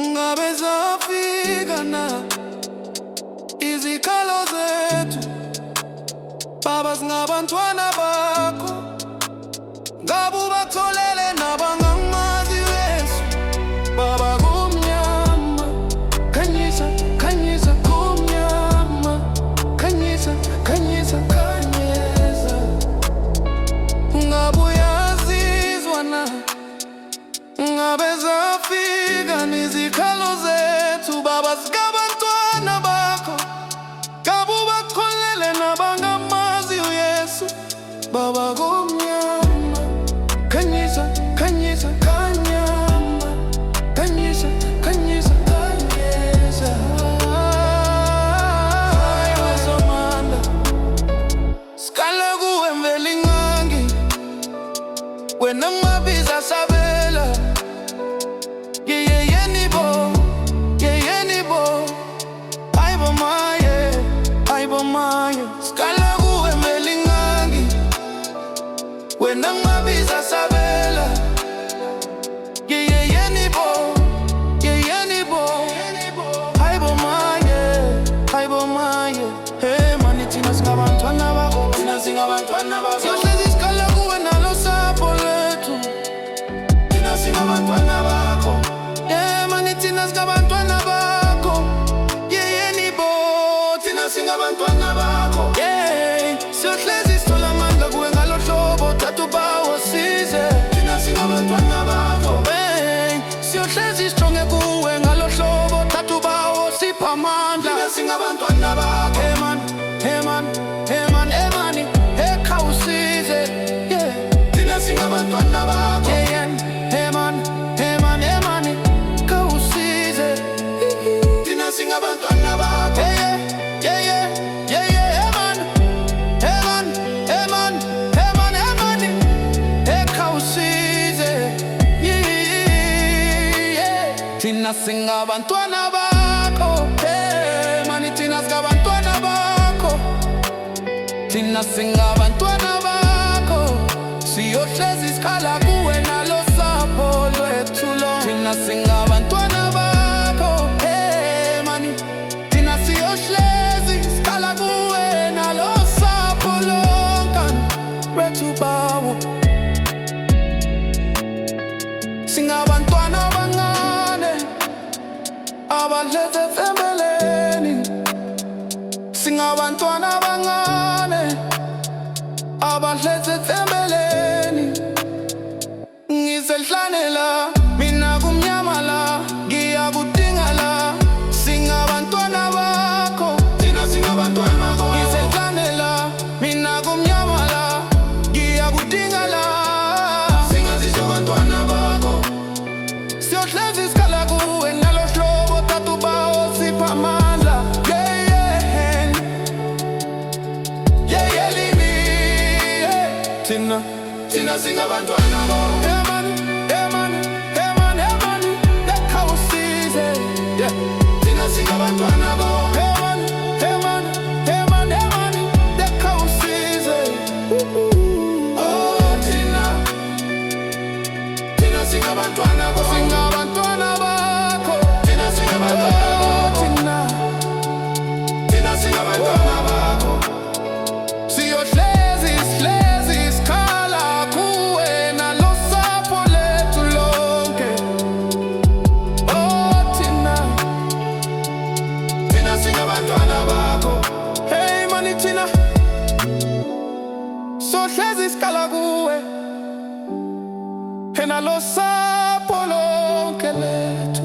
ngabe zafika na izikhalo zethu Baba, singabantwana bakho ngabe ubatholele nabangamazi Yesu Baba, kumnyama khanyisa, khanyisa kumnyama khanyisa, khanyisa, khanyisa ngabe uyazizwa na ngabe zafika nizikhalo zethu Baba, singabantwana bakho ngabe ubatholele nabangamazi Yesu Baba, kumnyama khanyisa, khanyisa, khanyama khanyisa, khanyisa, khanyisa hayi wasomanda skala kuwe mvelingangi wena mabiza sabela yeyeni bo aibo maye skala kuwe mvelingangi wena mabiza sabela yeyeni bo aibo maye hey mani thina singabantwana bakho thina singabantwana bakho siyohlezi sikhala kuwe nalo sapho lethu thina singabantwana bakho yeah mani thina singabantwana bakho yeyeni bo thina singabantwana bakho yeah siyohlezi sithola amandla kuwe ngalo hlobo thatha ubawo size thina singabantwana bakho hey siyohlezi sijonge kuwe ngalo hlobo thatha ubawo sipha amandla thina singabantwana bakho hey man hey man hey man hey mani hey khawusize yeah thina singabantwana bakho yeah hey man hey man hey mani khawusize thina singabantwana bakho yeah thina singabantwana bakho hey mani thina singabantwana bakho thina singabantwana bakho siyohlezi sikhala kuwe nalo sapho lwethu lo thina singabantwana bakho hey mani thina siyohlezi sikhala kuwe nalo sapho lonkana lwethu bawo singabantwana abalethe fembeleni singabantwana abancane abalethe fembeleni ngisehlane la mina kumnyama la ngiyakudinga la singabantwana bakho thina singabantwana bakho ngisehlane la mina kumnyama la ngiyakudinga la singazisho bantwana bakho siyohlezi sikhala kuwe nalo amandla thina singabantwana bakho hey man lekhawusize yeah thina singabantwana bakho hey man lekhawusize oh thina singabantwana bakho singabantwana bakho thina singabantwana sohlezi sikhala kuwe nalo sapho lonke lethu